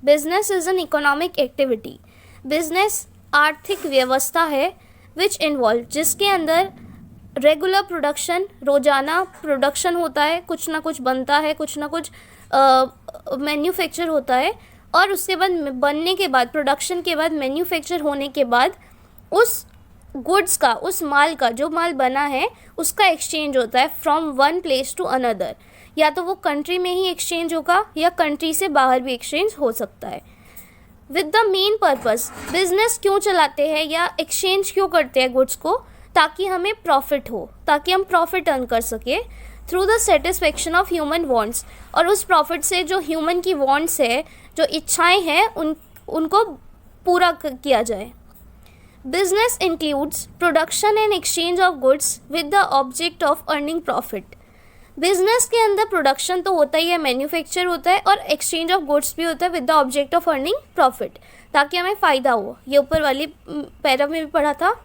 Business is an economic activity. Business आर्थिक व्यवस्था है विच इन्वॉल्व, जिसके अंदर रेगुलर प्रोडक्शन, रोजाना प्रोडक्शन होता है, कुछ ना कुछ बनता है, कुछ ना कुछ मैन्युफैक्चर होता है, और उसके बाद बनने के बाद, प्रोडक्शन के बाद, मैन्युफैक्चर होने के बाद उस गुड्स का, उस माल का, जो माल बना है उसका एक्सचेंज होता है from one place to another. या तो वो कंट्री में ही एक्सचेंज होगा या कंट्री से बाहर भी एक्सचेंज हो सकता है। With the main purpose, business क्यों चलाते हैं या एक्सचेंज क्यों करते हैं गुड्स को? ताकि हमें प्रॉफिट हो, ताकि हम प्रॉफिट अर्न कर सके through the satisfaction of human wants, और उस प्रॉफिट से जो ह्यूमन की वांट्स है, जो इच्छाएं हैं, उनको पूरा किया जाए। Business includes production and exchange of goods with the object of earning profit. Business के अंदर प्रोडक्शन तो होता ही है, मैन्युफैक्चर होता है, और एक्सचेंज ऑफ गुड्स भी होता है with the object of earning profit, ताकि हमें फ़ायदा हो। ये ऊपर वाली पैरा में भी पढ़ा था।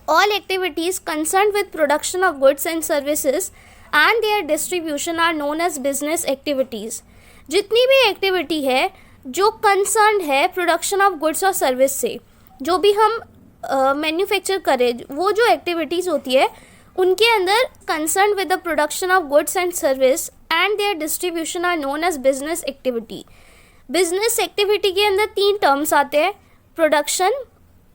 All activities concern with production of goods and services and their distribution are known as business activities. जितनी भी एक्टिविटी है जो कंसर्न है प्रोडक्शन ऑफ गुड्स और सर्विस से, जो भी हम मैन्युफैक्चर करें, वो जो एक्टिविटीज़ होती है उनके अंदर concern with the production of goods and service and their distribution are known as business activity. Business activity के अंदर 3 टर्म्स आते हैं: production,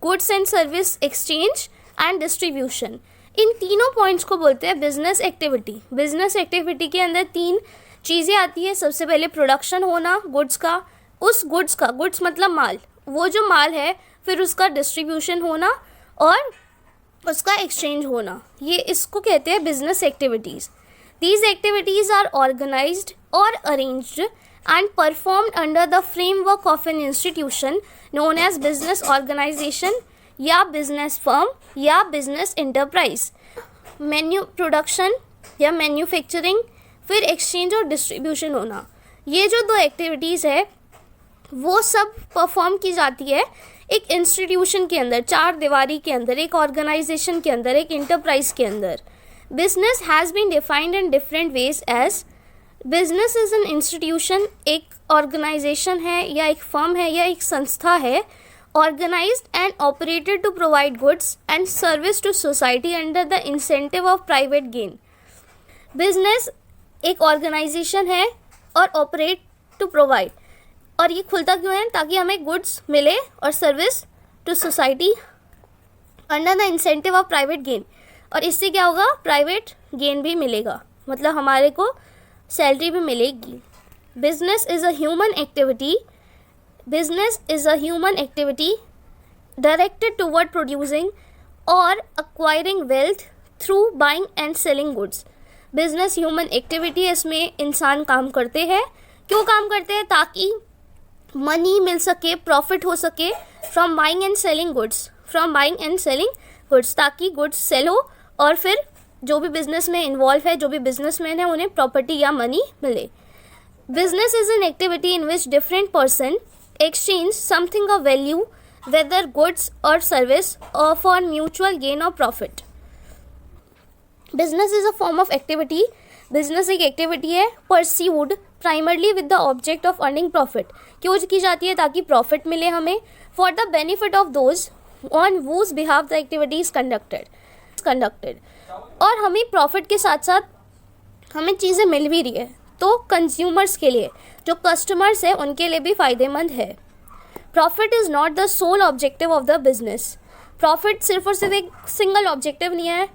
goods and service exchange and distribution. इन तीनों पॉइंट्स को बोलते हैं बिजनेस एक्टिविटी। बिजनेस एक्टिविटी के अंदर 3 चीज़ें आती है। सबसे पहले प्रोडक्शन होना गुड्स का, उस गुड्स का, गुड्स मतलब माल, वो जो माल है, फिर उसका डिस्ट्रीब्यूशन होना और उसका एक्सचेंज होना। ये इसको कहते हैं business activities. These activities are organized और arranged and performed under the framework of an institution known as business organization या बिजनेस फर्म या बिजनेस इंटरप्राइज। प्रोडक्शन या मैन्युफैक्चरिंग, फिर एक्सचेंज और डिस्ट्रीब्यूशन होना, ये जो 2 एक्टिविटीज़ है वो सब परफॉर्म की जाती है एक इंस्टीट्यूशन के अंदर, 4 दीवारी के अंदर, एक ऑर्गेनाइजेशन के अंदर, एक इंटरप्राइज के अंदर। Business has been defined in different ways as business is an institution, एक ऑर्गेनाइजेशन है या एक फर्म है या एक संस्था है, organised and operated to provide goods and service to society under the incentive of private gain. Business एक ऑर्गेनाइजेशन है और ऑपरेट टू प्रोवाइड, और ये खुलता क्यों है? ताकि हमें गुड्स मिले और service to society under the incentive of private gain. और इससे क्या होगा? प्राइवेट गेन भी मिलेगा, मतलब हमारे को सैलरी भी मिलेगी। Business is a human activity. Business is a human activity directed toward producing और acquiring wealth through buying and selling goods. Business human activity है, इसमें इंसान काम करते हैं। क्यों काम करते हैं? ताकि मनी मिल सके, प्रॉफिट हो सके from buying and selling goods, from buying and selling goods, ताकि गुड्स सेल हो और फिर जो भी बिजनेस में इन्वॉल्व है, जो भी बिजनेसमैन है, उन्हें प्रॉपर्टी या मनी मिले। Business is an activity in which different person exchange something of value, whether goods और सर्विस, और फॉर म्यूचुअल गेन और profit. Business is a form of activity. Business एक एक्टिविटी है pursued primarily with the object of earning profit. क्यों की जाती है? ताकि प्रॉफिट मिले हमें, for the benefit of those on whose behalf the activity is conducted. और हमें प्रॉफिट के साथ साथ हमें चीज़ें मिल भी रही है, तो कंज्यूमर्स के लिए, जो कस्टमर्स हैं, उनके लिए भी फ़ायदेमंद है। Profit is not the sole objective of the business. Profit सिर्फ और सिर्फ एक सिंगल ऑब्जेक्टिव नहीं है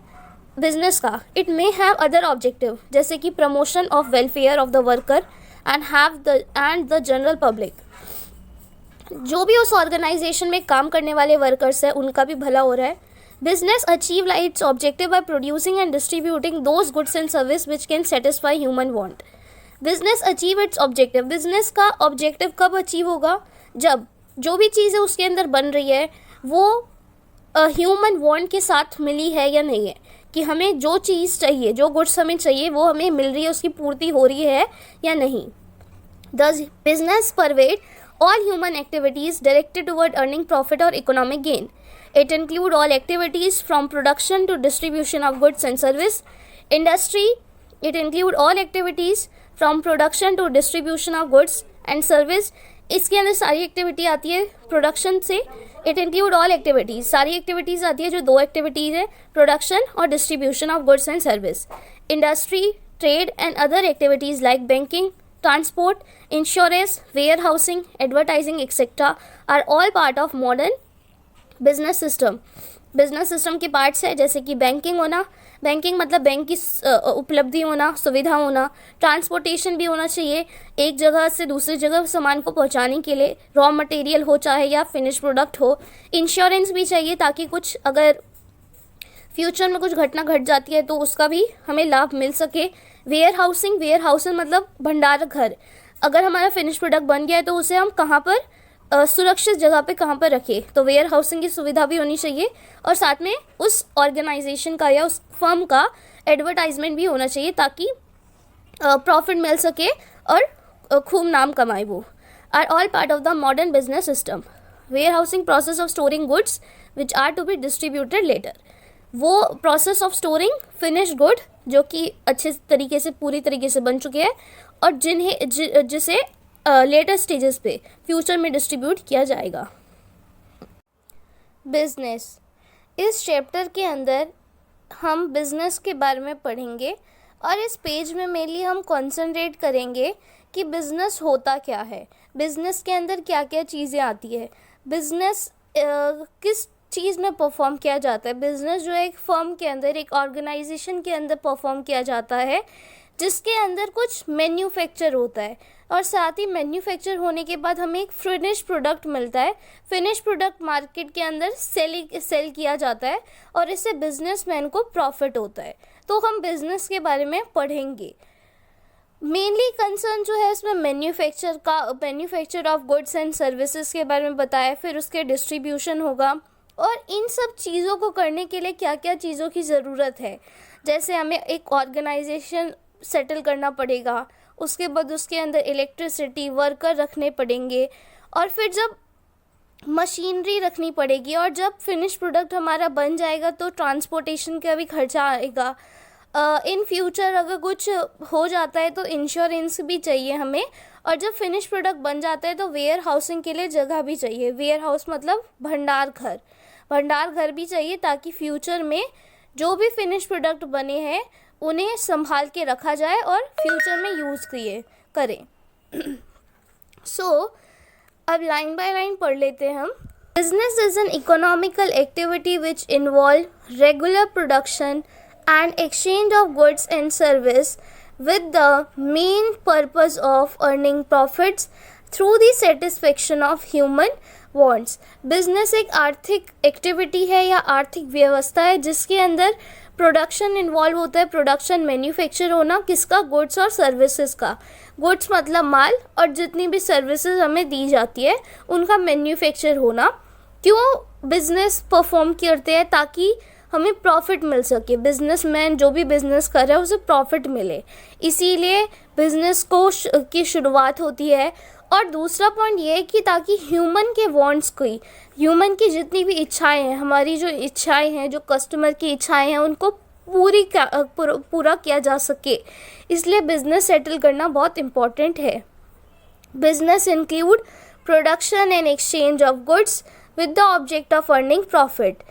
बिजनेस का। It may have other objective, जैसे कि promotion of welfare of the worker and the general public. जो भी उस ऑर्गेनाइजेशन में काम करने वाले वर्कर्स हैं, उनका भी भला हो रहा है। Business achieve it's objective by producing and distributing those goods and service which can satisfy human want. Business achieve it's objective. Business का ऑब्जेक्टिव कब अचीव होगा? जब जो भी चीज़ें उसके अंदर बन रही है वो ह्यूमन वांट के साथ मिली है या नहीं है, कि हमें जो चीज़ चाहिए, जो गुड्स हमें चाहिए, वो हमें मिल रही है, उसकी पूर्ति हो रही है या नहीं। Thus, business pervade all human activities directed toward earning profit or economic gain. It includes all activities from production to distribution of goods and service. Industry, it includes all activities from production to distribution of goods and service. इसके अंदर सारी activity आती है production से, it include all activities, सारी activities आती है जो दो एक्टिविटीज़ है, प्रोडक्शन और distribution of goods and service. Industry, trade and other activities like banking, transport, insurance, warehousing, advertising etcetera are all part of modern business system. Business system के parts है जैसे कि बैंकिंग होना, banking मतलब bank की उपलब्धि होना, सुविधा होना, ट्रांसपोर्टेशन भी होना चाहिए, एक जगह से दूसरी जगह सामान को पहुंचाने के लिए, रॉ मटेरियल हो चाहे या फिनिश प्रोडक्ट हो। इंश्योरेंस भी चाहिए ताकि कुछ अगर फ्यूचर में कुछ घटना घट जाती है तो उसका भी हमें लाभ मिल सके। वेयर हाउसिंग, वेयर हाउसिंग मतलब भंडार घर, अगर हमारा फिनिश प्रोडक्ट बन गया है तो उसे हम कहाँ पर सुरक्षित जगह पे कहाँ पर रखें, तो वेयर हाउसिंग की सुविधा भी होनी चाहिए। और साथ में उस ऑर्गेनाइजेशन का या उस फर्म का एडवर्टाइजमेंट भी होना चाहिए ताकि प्रॉफिट मिल सके और खूब नाम कमाए वो। Are all part of the modern business system. Warehousing process of storing goods which are to be distributed later, वो process of storing finish good जो कि अच्छे तरीके से पूरी तरीके से बन चुके हैं और जिसे लेटर स्टेजेस पे फ्यूचर में डिस्ट्रीब्यूट किया जाएगा। बिजनेस, इस चैप्टर के अंदर हम बिजनेस के बारे में पढ़ेंगे और इस पेज में मेनली हम कंसंट्रेट करेंगे कि बिजनेस होता क्या है, बिजनेस के अंदर क्या क्या चीज़ें आती है, बिजनेस किस चीज़ में परफॉर्म किया जाता है। बिजनेस जो है एक फर्म के अंदर, एक ऑर्गेनाइजेशन के अंदर परफॉर्म किया जाता है जिसके अंदर कुछ मैन्युफैक्चर होता है और साथ ही मैन्युफैक्चर होने के बाद हमें एक फिनिश प्रोडक्ट मिलता है। फिनिश प्रोडक्ट मार्केट के अंदर सेल किया जाता है और इससे बिजनेसमैन को प्रॉफिट होता है। तो हम बिजनेस के बारे में पढ़ेंगे। मेनली कंसर्न जो है इसमें manufacture of goods and services के बारे में बताया, फिर उसके डिस्ट्रीब्यूशन होगा और इन सब चीज़ों को करने के लिए क्या क्या चीज़ों की ज़रूरत है। जैसे हमें एक ऑर्गेनाइजेशन सेटल करना पड़ेगा, उसके बाद उसके अंदर इलेक्ट्रिसिटी, वर्कर रखने पड़ेंगे और फिर जब मशीनरी रखनी पड़ेगी और जब फिनिश प्रोडक्ट हमारा बन जाएगा तो ट्रांसपोर्टेशन का भी खर्चा आएगा। इन फ्यूचर अगर कुछ हो जाता है तो इंश्योरेंस भी चाहिए हमें और जब फिनिश प्रोडक्ट बन जाता है तो वेयर हाउसिंग के लिए जगह भी चाहिए। वेयर हाउस मतलब भंडार घर भी चाहिए ताकि फ्यूचर में जो भी फिनिश प्रोडक्ट बने हैं उन्हें संभाल के रखा जाए और फ्यूचर में यूज़ करें। अब लाइन बाय लाइन पढ़ लेते हैं हम। Business is N economical activity which involve regular production and exchange of goods and service with the main purpose of earning profits through the satisfaction of human wants। Business एक आर्थिक activity है या आर्थिक व्यवस्था है जिसके अंदर प्रोडक्शन इन्वॉल्व होता है। प्रोडक्शन मैन्युफैक्चर होना किसका, गुड्स और सर्विसेज का। गुड्स मतलब माल और जितनी भी सर्विसेज हमें दी जाती है उनका मैन्युफैक्चर होना। क्यों बिजनेस परफॉर्म करते हैं, ताकि हमें प्रॉफिट मिल सके। बिजनेसमैन जो भी बिजनेस कर रहा है उसे प्रॉफिट मिले, इसीलिए बिजनेस की शुरुआत होती है। और दूसरा पॉइंट ये है कि ताकि ह्यूमन के वांट्स की, ह्यूमन की जितनी भी इच्छाएं हैं, हमारी जो इच्छाएं हैं, जो कस्टमर की इच्छाएं हैं, उनको पूरा किया जा सके, इसलिए बिजनेस सेटल करना बहुत इम्पॉर्टेंट है। Business include production and exchange of goods with the object of earning profit.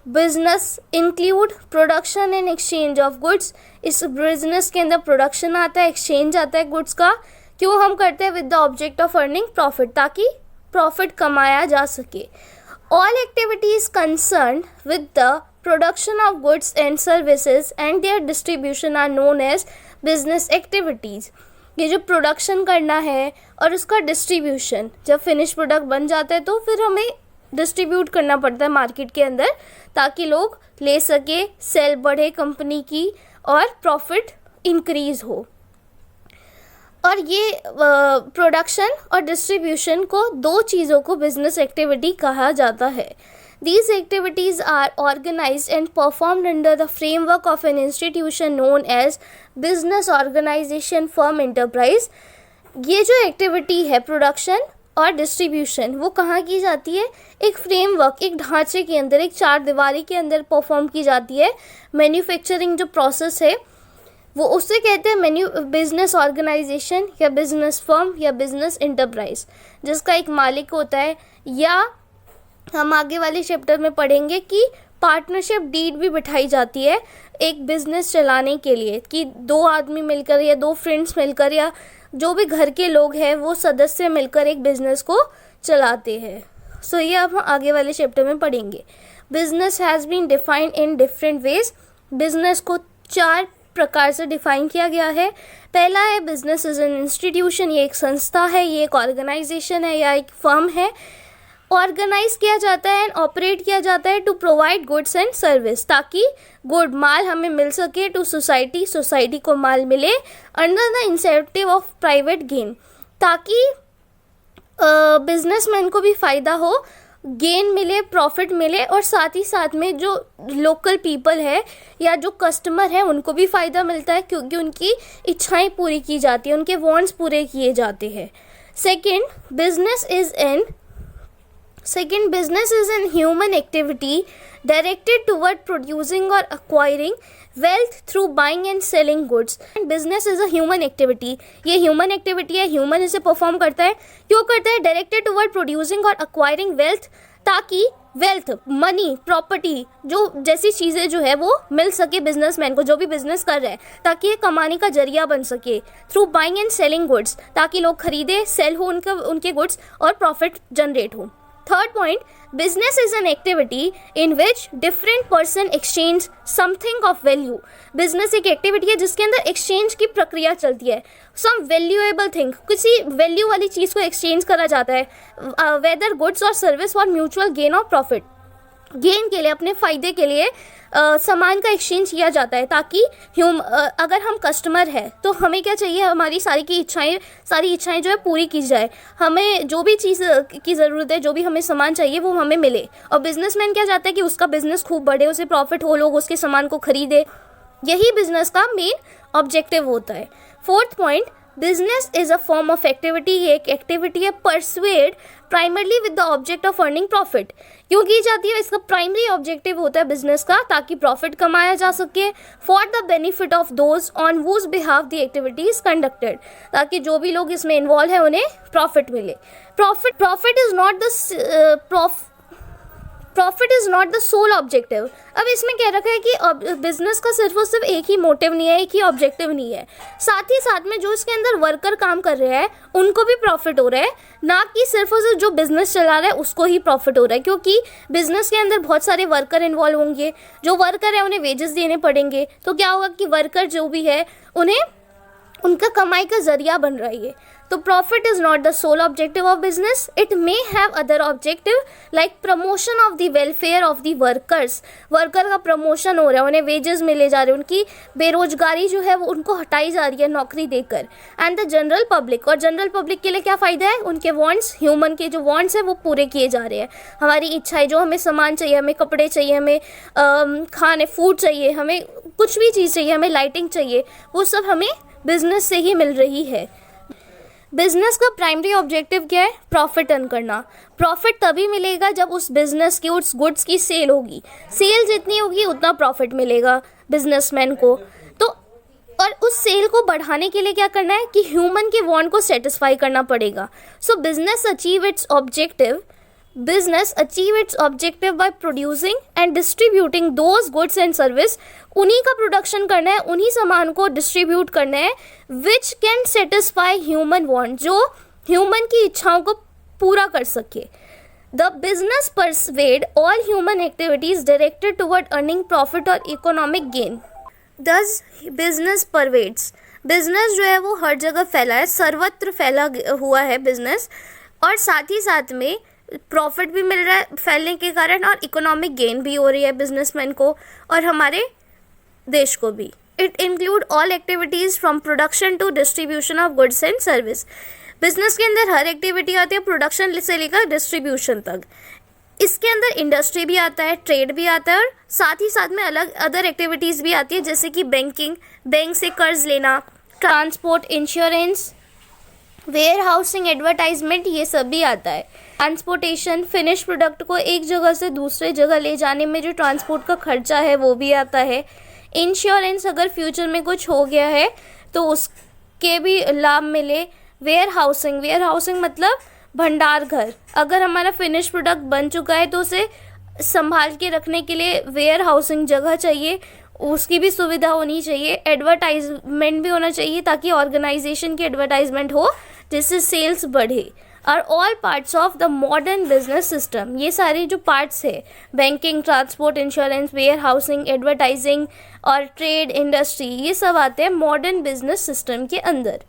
Business include production and exchange of goods. इस बिजनेस के अंदर प्रोडक्शन आता है, एक्सचेंज आता है गुड्स का। क्यों हम करते हैं? With the object of earning profit, ताकि प्रॉफिट कमाया जा सके। All activities concern with the production of goods and services and their distribution are known as business activities. ये जो प्रोडक्शन करना है और उसका डिस्ट्रीब्यूशन, जब फिनिश प्रोडक्ट बन जाता है तो फिर हमें डिस्ट्रीब्यूट करना पड़ता है मार्केट के अंदर ताकि लोग ले सके, सेल बढ़े कंपनी की और प्रॉफिट इंक्रीज हो। और ये प्रोडक्शन और डिस्ट्रीब्यूशन को, दो चीज़ों को बिजनेस एक्टिविटी कहा जाता है। These activities are organized and performed under the framework of an institution known as business organization firm enterprise। ये जो एक्टिविटी है प्रोडक्शन और डिस्ट्रीब्यूशन, वो कहाँ की जाती है? एक फ्रेमवर्क, एक ढांचे के अंदर, एक चार दीवारी के अंदर परफॉर्म की जाती है। मैन्युफैक्चरिंग जो प्रोसेस है वो उससे कहते हैं मेन्यू बिजनेस ऑर्गेनाइजेशन या बिजनेस फर्म या बिजनेस इंटरप्राइज, जिसका एक मालिक होता है, या हम आगे वाले चैप्टर में पढ़ेंगे कि पार्टनरशिप डीड भी बिठाई जाती है एक बिजनेस चलाने के लिए, कि दो आदमी मिलकर या दो फ्रेंड्स मिलकर या जो भी घर के लोग हैं वो सदस्य मिलकर एक बिजनेस को चलाते हैं। सो ये अब हम आगे वाले चैप्टर में पढ़ेंगे। Business has been defined in different ways. Business को 4 प्रकार से डिफाइन किया गया है। पहला है बिजनेस इज एन इंस्टीट्यूशन, ये एक संस्था है, ये एक ऑर्गेनाइजेशन है या एक फर्म है। ऑर्गेनाइज किया जाता है एंड ऑपरेट किया जाता है to provide goods and service, ताकि गुड माल हमें मिल सके, टू सोसाइटी, सोसाइटी को माल मिले, under the incentive of private gain, ताकि बिजनेसमैन को भी फ़ायदा हो, गेन मिले, प्रॉफिट मिले, और साथ ही साथ में जो लोकल पीपल है या जो कस्टमर है उनको भी फ़ायदा मिलता है, क्योंकि उनकी इच्छाएं पूरी की जाती हैं, उनके वांट्स पूरे किए जाते हैं। Second, business is an human activity directed toward producing or acquiring wealth through buying and selling goods. And business is a human activity. ये human activity है, human इसे perform करता है। क्यों करता है? Directed toward producing or acquiring wealth, ताकि wealth, money, property, जो जैसी चीज़ें जो है वो मिल सके बिजनेसमैन को, जो भी बिजनेस कर रहे हैं, ताकि ये कमाने का जरिया बन सके। Through buying and selling goods, ताकि लोग खरीदे, सेल हो उनके गुड्स और प्रॉफिट जनरेट हो। Third point, business is an activity in which different person exchange something of value. Business एक activity है जिसके अंदर exchange की प्रक्रिया चलती है। Some valuable thing, किसी value वाली चीज़ को exchange करा जाता है, whether goods or service for mutual gain or profit. Gain के लिए, अपने फ़ायदे के लिए सामान का एक्सचेंज किया जाता है, ताकि अगर हम कस्टमर है तो हमें क्या चाहिए, हमारी सारी इच्छाएं जो है पूरी की जाए, हमें जो भी चीज़ की ज़रूरत है, जो भी हमें सामान चाहिए वो हमें मिले। और बिजनेसमैन क्या चाहता है कि उसका बिजनेस खूब बढ़े, उसे प्रॉफिट हो, लोग उसके सामान को खरीदे। यही बिजनेस का मेन ऑब्जेक्टिव होता है। Fourth point, business is a form of activity, ये एक एक्टिविटी है persuade primarily with the object of earning profit. क्यों की जाती है? इसका प्राइमरी ऑब्जेक्टिव होता है बिजनेस का, ताकि प्रॉफिट कमाया जा सके, for the benefit of those on whose behalf the activity is conducted, ताकि जो भी लोग इसमें इन्वॉल्व है उन्हें प्रॉफिट मिले। Profit is not the sole objective. अब इसमें कह रखा है कि बिजनेस का सिर्फ और सिर्फ एक ही मोटिव नहीं है, एक ही ऑब्जेक्टिव नहीं है, साथ ही साथ में जो इसके अंदर वर्कर काम कर रहे हैं उनको भी प्रॉफिट हो रहा है, ना कि सिर्फ और सिर्फ जो बिजनेस चला रहा है उसको ही प्रॉफिट हो रहा है। क्योंकि बिजनेस के अंदर बहुत सारे वर्कर इन्वॉल्व होंगे, जो वर्कर है उन्हें वेजेस देने पड़ेंगे, तो क्या होगा कि वर्कर जो भी है उन्हें उनका कमाई का जरिया बन रहा है ये। तो profit is not the sole objective of business, it may have other objective like promotion of the welfare of the workers. Worker का प्रमोशन हो रहा है, उन्हें वेजेस मिले जा रहे हैं, उनकी बेरोजगारी जो है वो उनको हटाई जा रही है नौकरी देकर। एंड द जनरल पब्लिक, और जनरल पब्लिक के लिए क्या फ़ायदा है? उनके वांट्स, ह्यूमन के जो वांट्स हैं वो पूरे किए जा रहे हैं। हमारी इच्छाएं, जो हमें सामान चाहिए, हमें कपड़े चाहिए, हमें खाने फूड चाहिए, हमें कुछ भी चीज़ चाहिए, हमें लाइटिंग चाहिए, वो सब हमें बिजनेस से ही मिल रही है। बिजनेस का प्राइमरी ऑब्जेक्टिव क्या है? प्रॉफिट अर्न करना। प्रॉफिट तभी मिलेगा जब उस बिजनेस की, उस गुड्स की सेल होगी। सेल जितनी होगी उतना प्रॉफिट मिलेगा बिजनेसमैन को। तो और उस सेल को बढ़ाने के लिए क्या करना है कि ह्यूमन के वांट को सेटिस्फाई करना पड़ेगा। सो business achieve it's objective by producing and distributing those goods and service। उन्हीं का प्रोडक्शन करना है, उन्हीं सामान को डिस्ट्रीब्यूट करना है, which can satisfy human want, जो ह्यूमन की इच्छाओं को पूरा कर सके। The business persuade all human activities directed toward earning profit or economic gain। Thus business pervades, business जो है वो हर जगह फैला है, सर्वत्र फैला हुआ है बिजनेस, और साथ ही साथ में प्रॉफिट भी मिल रहा है फैलने के कारण, और इकोनॉमिक गेन भी हो रही है बिजनेसमैन को और हमारे देश को भी। It include all activities from production to distribution of goods and service. Business के अंदर हर एक्टिविटी आती है, प्रोडक्शन से लेकर डिस्ट्रीब्यूशन तक। इसके अंदर इंडस्ट्री भी आता है, ट्रेड भी आता है, और साथ ही साथ में अलग अदर एक्टिविटीज़ भी आती है, जैसे कि बैंकिंग, बैंक से कर्ज लेना, transport, insurance, warehousing, advertisement, ये सब भी आता है। ट्रांसपोर्टेशन, फिनिश प्रोडक्ट को एक जगह से दूसरे जगह ले जाने में जो ट्रांसपोर्ट का खर्चा है वो भी आता है। इंश्योरेंस, अगर फ्यूचर में कुछ हो गया है तो उसके भी लाभ मिले। वेयर हाउसिंग मतलब भंडार घर, अगर हमारा फिनिश प्रोडक्ट बन चुका है तो उसे संभाल के रखने के लिए वेयर हाउसिंग जगह चाहिए, उसकी भी सुविधा होनी चाहिए। एडवर्टाइजमेंट भी होना चाहिए ताकि ऑर्गेनाइजेशन की एडवर्टाइजमेंट हो जिससे सेल्स बढ़े। Are all parts of the modern business system, ये सारे जो पार्ट्स है, banking, transport, insurance, warehousing, advertising और ट्रेड, इंडस्ट्री, ये सब आते हैं मॉडर्न बिजनेस सिस्टम के अंदर।